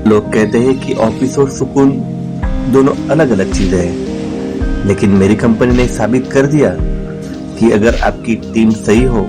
लोग कहते हैं कि ऑफिस और सुकून दोनों अलग अलग चीजें हैं, लेकिन मेरी कंपनी ने साबित कर दिया कि अगर आपकी टीम सही हो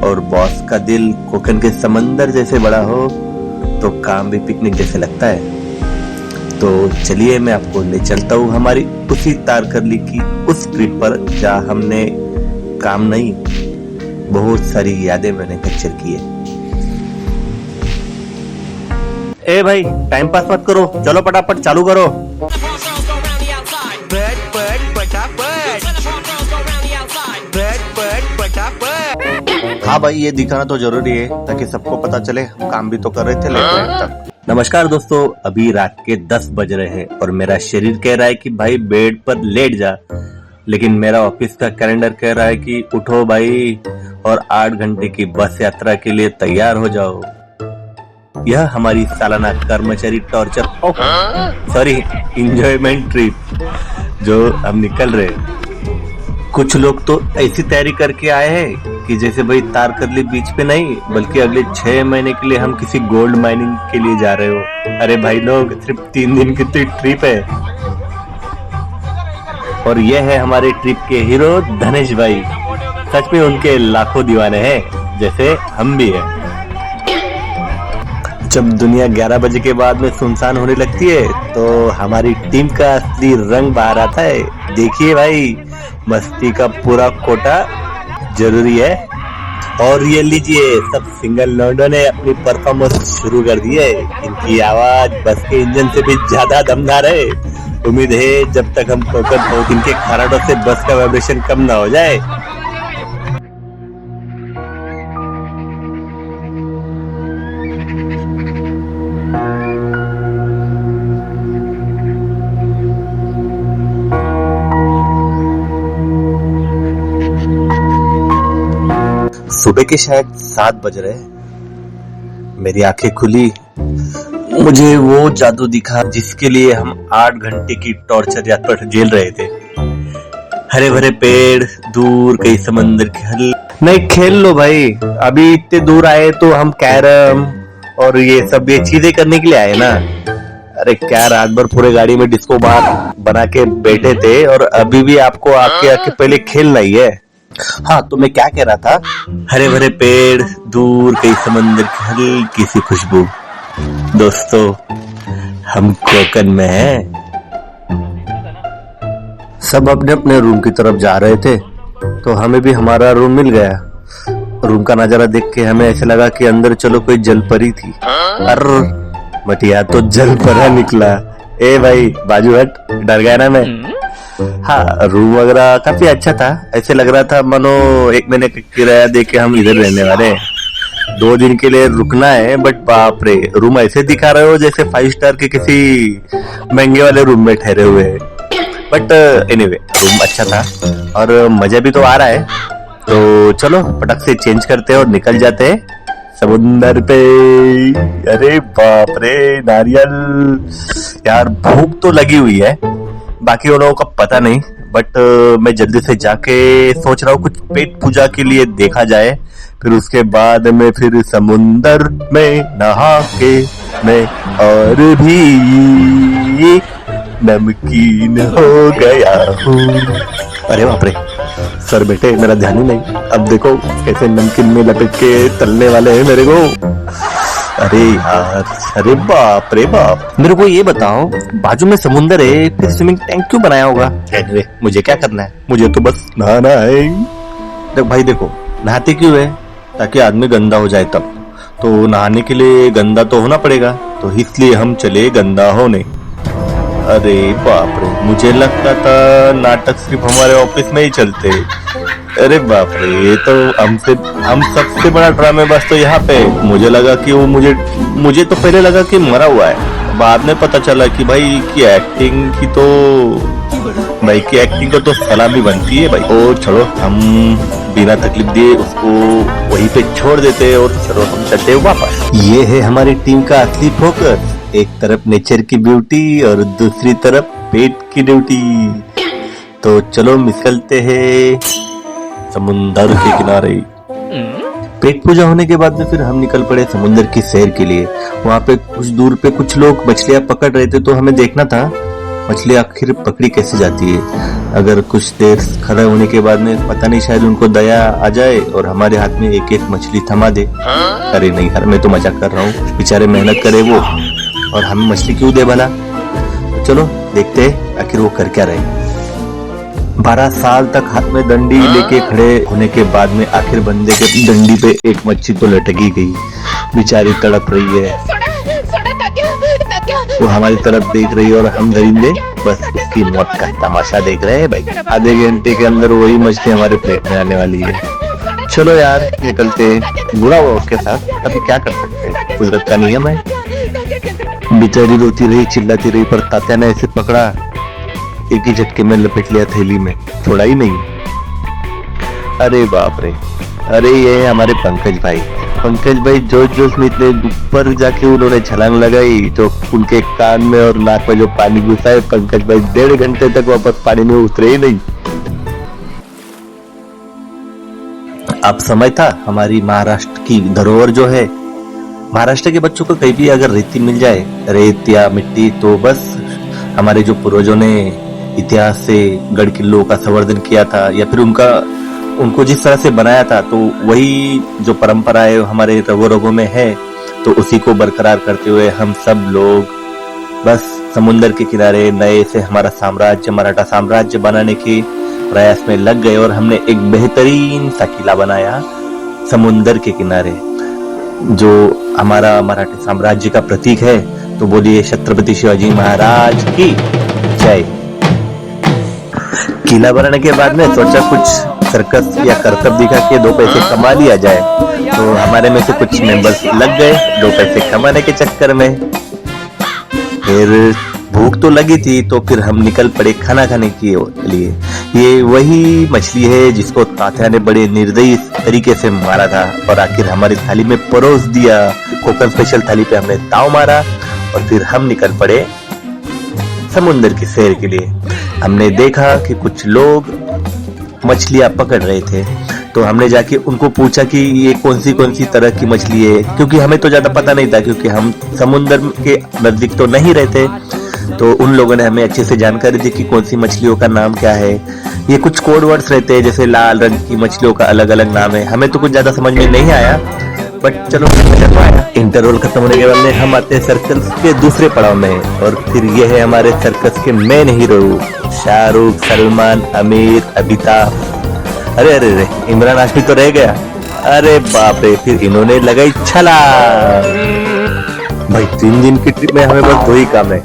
और बॉस का दिल कोकन के समंदर जैसे बड़ा हो तो काम भी पिकनिक जैसे लगता है। तो चलिए मैं आपको ले चलता हूँ हमारी उसी तारकर्ली की उस ट्रिप पर जहाँ हमने काम नहीं बहुत सारी यादें मैंने कैप्चर की है। ए भाई टाइम पास मत करो, चलो फटाफट चालू करो। हाँ भाई ये दिखाना तो जरूरी है ताकि सबको पता चले हम काम भी तो कर रहे थे लेट नाइट तक। नमस्कार दोस्तों, अभी रात के 10 बज रहे हैं और मेरा शरीर कह रहा है कि भाई बेड पर लेट जा, लेकिन मेरा ऑफिस का कैलेंडर कह रहा है कि उठो भाई और 8 घंटे की बस यात्रा के लिए तैयार हो जाओ। यह हमारी सालाना कर्मचारी टॉर्चर सॉरी इंजॉयमेंट ट्रिप जो हम निकल रहे। कुछ लोग तो ऐसी तैयारी करके आए हैं कि जैसे भाई तारकर्ली बीच पे नहीं बल्कि अगले 6 महीने के लिए हम किसी गोल्ड माइनिंग के लिए जा रहे हो। अरे भाई लोग, सिर्फ 3 दिन की तो ट्रिप है। और ये है हमारे ट्रिप के हीरो धनेश भाई। सच में उनके लाखों दीवाने हैं जैसे हम भी हैं। जब दुनिया 11 बजे के बाद में सुनसान होने लगती है तो हमारी टीम का असली रंग बाहर आता है। देखिए भाई, मस्ती का पूरा कोटा जरूरी है। और ये लीजिए, सब सिंगल लौंडों ने अपनी परफॉर्मेंस शुरू कर दी है। इनकी आवाज बस के इंजन से भी ज्यादा दमदार है। उम्मीद है जब तक हम कोकन हो इनके खराटों से बस का वाइब्रेशन कम ना हो जाए। सुबह के शायद 7 बज रहे। मेरी आंखें खुली, मुझे वो जादू दिखा जिसके लिए हम 8 घंटे की टॉर्चर यात्रा झेल रहे थे। हरे भरे पेड़, दूर कहीं समंदर की हल। नहीं खेल लो भाई, अभी इतने दूर आए तो हम कैरम और ये सब ये चीजें करने के लिए आए ना। अरे क्या रात भर पूरे गाड़ी में डिस्को बार बना के बैठे थे और अभी भी आपको आके पहले खेलना ही है। हाँ तो मैं क्या कह रहा था, हरे भरे पेड़, दूर कहीं समंदर की हल्की सी खुशबू। दोस्तों हम कोकन में हैं। सब अपने अपने रूम की तरफ जा रहे थे तो हमें भी हमारा रूम मिल गया। रूम का नजारा देख के हमें ऐसे लगा कि अंदर चलो कोई जलपरी थी। अरे मटिया तो जलपरा निकला। ए भाई बाजू हट, डर गया ना मैं। हाँ रूम वगैरह काफी अच्छा था। ऐसे लग रहा था मानो 1 महीने का किराया दे के हम इधर रहने वाले। 2 दिन के लिए रुकना है, बट बाप रे रूम ऐसे दिखा रहे हो जैसे 5 स्टार के किसी महंगे वाले रूम में ठहरे हुए हैं। बट एनीवे रूम अच्छा था और मजा भी तो आ रहा है। तो चलो फटक से चेंज करते हैं और निकल जाते हैं समुंदर पे। अरे बाप रे नारियल, यार भूख तो लगी हुई है, बाकी उन लोगों का पता नहीं। बट मैं जल्दी से जाके सोच रहा हूँ कुछ पेट पूजा के लिए देखा जाए, फिर उसके बाद में फिर समुंदर में नहा के मैं और भी नमकीन हो गया हूँ। अरे बाप रे सर बेटे, मेरा ध्यान ही नहीं। अब देखो कैसे नमकीन में लपेट के तलने वाले हैं मेरे को। अरे यार, अरे बाप रे बाप। मेरे को ये बताओ, बाजू में समुंदर है फिर स्विमिंग टैंक क्यों बनाया होगा? एनीवे मुझे क्या करना है, मुझे तो बस नहाना है। देख भाई देखो, नहाते क्यों है? ताकि आदमी गंदा हो जाए तब। तो नहाने के लिए गंदा तो होना पड़ेगा, तो इसलिए हम चले गंदा होने। अरे बाप रे, मुझे लगता था नाटक सिर्फ हमारे ऑफिस में ही चलते। अरे बाप रे, ये तो हम सबसे बड़ा ड्रामेबाज तो यहाँ पे। मुझे लगा कि वो मुझे तो पहले लगा कि मरा हुआ है, बाद में पता चला कि भाई की एक्टिंग को तो सलामी बनती है भाई। ओ चलो हम बिना तकलीफ दिए उसको वहीं पे छोड़ देते और चलो हम चलते वापस। ये है हमारी टीम का असली फोकस, एक तरफ नेचर की ब्यूटी और दूसरी तरफ पेट की ड्यूटी। तो चलो निकलते हैं समुंदर के किनारे। पेट पूजा होने के बाद में फिर हम निकल पड़े समुद्र की सैर के लिए। वहाँ पे कुछ दूर पे कुछ लोग मछलियाँ पकड़ रहे थे, तो हमें देखना था मछली आखिर पकड़ी कैसे जाती है। अगर कुछ देर खड़े होने के बाद में पता नहीं, शायद उनको दया आ जाए और हमारे हाथ में एक एक मछली थमा दे। अरे नहीं यार, मैं तो मजाक कर रहा हूँ, बेचारे मेहनत करे वो और हमें मछली क्यों दे भला। तो चलो देखते हैं आखिर वो कर क्या रहे। 12 साल तक हाथ में डंडी लेके खड़े होने के बाद में आखिर बंदे के डंडी पे एक मच्छी तो लटकी गई। बेचारी तड़प रही है, वो हमारी तरफ देख रही है और हम दरिंदे बस उसकी मौत का तमाशा देख रहे हैं भाई। आधे घंटे के अंदर वही मछली हमारे प्लेट में आने वाली है। चलो यार निकलते, बुरा हुआ उसके साथ, अभी क्या कर सकते हैं, कुदरत का नियम है। बेचारी रोती रही, चिल्लाती रही, पर तात्या ने ऐसे पकड़ा, एक ही झटके में लपेट लिया थैली में, छोड़ा ही नहीं। अरे बाप रे, अरे ये हमारे पंकज भाई जोश जोश में इतने ऊपर जाके उन्होंने छलांग लगाई तो उनके कान में और नाक में जो पानी घुसा है, पंकज भाई 1.5 घंटे तक वापस पानी में उतरे ही नहीं। अब समय था, हमारी महाराष्ट्र की धरोहर जो है, महाराष्ट्र के बच्चों को कहीं भी अगर रेती मिल जाए, रेत या मिट्टी, तो बस हमारे जो पूर्वजों ने इतिहास से गढ़ किल्लों का संवर्धन किया था या फिर उनको जिस तरह से बनाया था, तो वही जो परंपराएं हमारे रगों रगों में है, तो उसी को बरकरार करते हुए हम सब लोग बस समुद्र के किनारे नए से हमारा साम्राज्य, मराठा साम्राज्य बनाने के प्रयास में लग गए और हमने एक बेहतरीन सा किला बनाया समुद्र के किनारे, जो हमारा मराठी साम्राज्य का प्रतीक है। तो बोलिए छत्रपति शिवाजी महाराज की जय। किला बनाने के बाद में सोचा कुछ सर्कस या करतब दिखा के 2 पैसे कमा लिया जाए, तो हमारे में से कुछ मेंबर्स लग गए 2 पैसे कमाने के चक्कर में। फिर भूख तो लगी थी, तो फिर हम निकल पड़े खाना खाने के लिए। ये वही मछली है जिसको तात्या ने बड़े निर्दयी तरीके से मारा था और आखिर हमारी थाली में परोस दिया। कोकण स्पेशल थाली पे हमने ताव मारा और फिर हम निकल पड़े समुद्र की सैर के लिए। हमने देखा कि कुछ लोग मछलियां पकड़ रहे थे, तो हमने जाके उनको पूछा कि ये कौन सी तरह की मछली है, क्योंकि हमें तो ज्यादा पता नहीं था, क्योंकि हम समुद्र के नजदीक तो नहीं रहते। तो उन लोगों ने हमें अच्छे से जानकारी दी कि कौन सी मछलियों का नाम क्या है। ये कुछ कोड वर्ड्स रहते हैं, जैसे लाल रंग की मछलियों का अलग अलग नाम है। हमें तो कुछ ज्यादा समझ में नहीं आया, बट चलो तो आया। इंटरवल खत्म होने के बाद में हम आते हैं सर्कस के दूसरे पड़ाव में, और फिर ये है हमारे सर्कस के मेन हीरो शाहरुख, सलमान, आमिर, अमिताभ। अरे अरे अरे, इमरान हाशमी तो रह गया। अरे बाप रे, फिर इन्होंने लगाई छलांग। भाई 3 दिन की ट्रिप में हमें बस 2 ही काम है,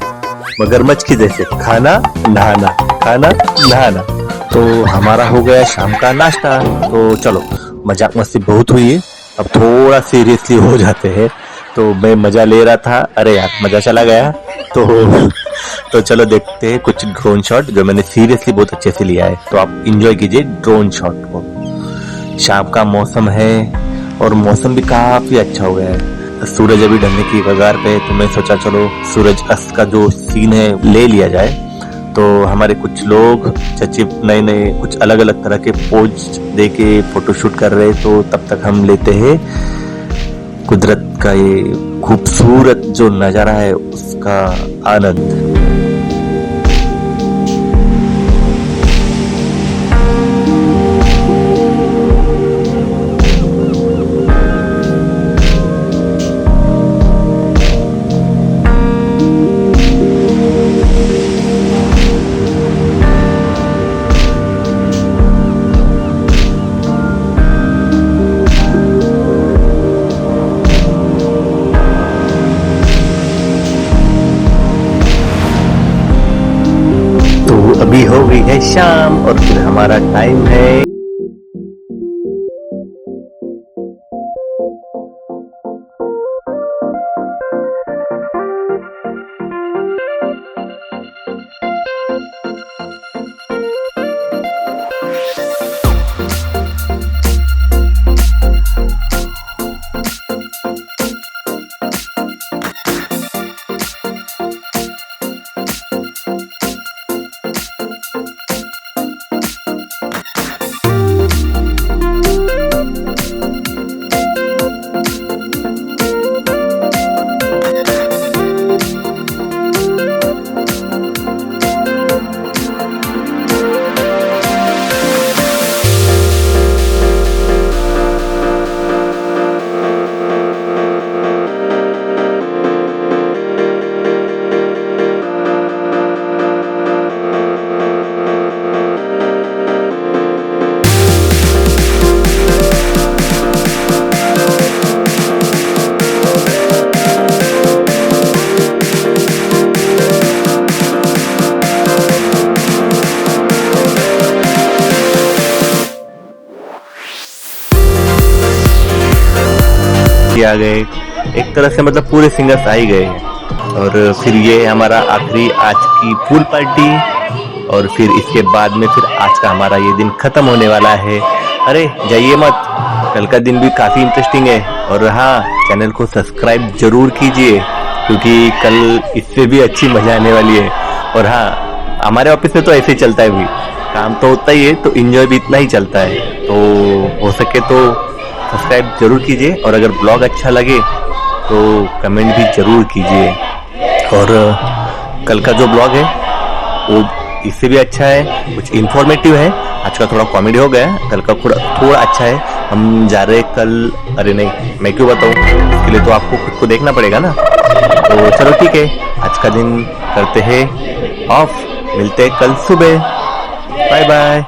मगरमच्छ की जैसे खाना नहाना, खाना नहाना। तो हमारा हो गया शाम का नाश्ता। तो चलो मजाक मस्ती बहुत हुई है, अब थोड़ा सीरियसली हो जाते हैं। तो मैं मजा ले रहा था, अरे यार मजा चला गया। तो चलो देखते हैं कुछ ड्रोन शॉट जो मैंने सीरियसली बहुत अच्छे से लिया है, तो आप एंजॉय कीजिए ड्रोन शॉट को। शाम का मौसम है और मौसम भी काफी अच्छा हो गया है, सूरज अभी ढलने की कगार पे, तो मैं सोचा चलो सूरज अस्त का जो सीन है ले लिया जाए। तो हमारे कुछ लोग सचिव नए कुछ अलग अलग तरह के पोज दे के फोटोशूट कर रहे, तो तब तक हम लेते हैं कुदरत का ये खूबसूरत जो नजारा है उसका आनंद। अभी हो गई है शाम और फिर हमारा टाइम है आ गए, एक तरह से मतलब पूरे सिंगर्स आ ही गए हैं। और फिर ये हमारा आखिरी आज की पूल पार्टी, और फिर इसके बाद में फिर आज का हमारा ये दिन खत्म होने वाला है। अरे जाइए मत, कल का दिन भी काफी इंटरेस्टिंग है। और हाँ, चैनल को सब्सक्राइब जरूर कीजिए, क्योंकि कल इससे भी अच्छी मजा आने वाली है। और हाँ, हमारे ऑफिस में तो ऐसे ही चलता है, भी काम तो होता ही है तो एंजॉय भी इतना ही चलता है। तो हो सके तो सब्सक्राइब जरूर कीजिए, और अगर ब्लॉग अच्छा लगे तो कमेंट भी जरूर कीजिए। और कल का जो ब्लॉग है वो इससे भी अच्छा है, कुछ इंफॉर्मेटिव है। आज का थोड़ा कॉमेडी हो गया, कल का थोड़ा अच्छा है। हम जा रहे कल, अरे नहीं मैं क्यों बताऊँ, इसके लिए तो आपको खुद को देखना पड़ेगा ना। तो चलो ठीक है, आज का दिन करते हैं ऑफ, मिलते हैं कल सुबह। Bye bye.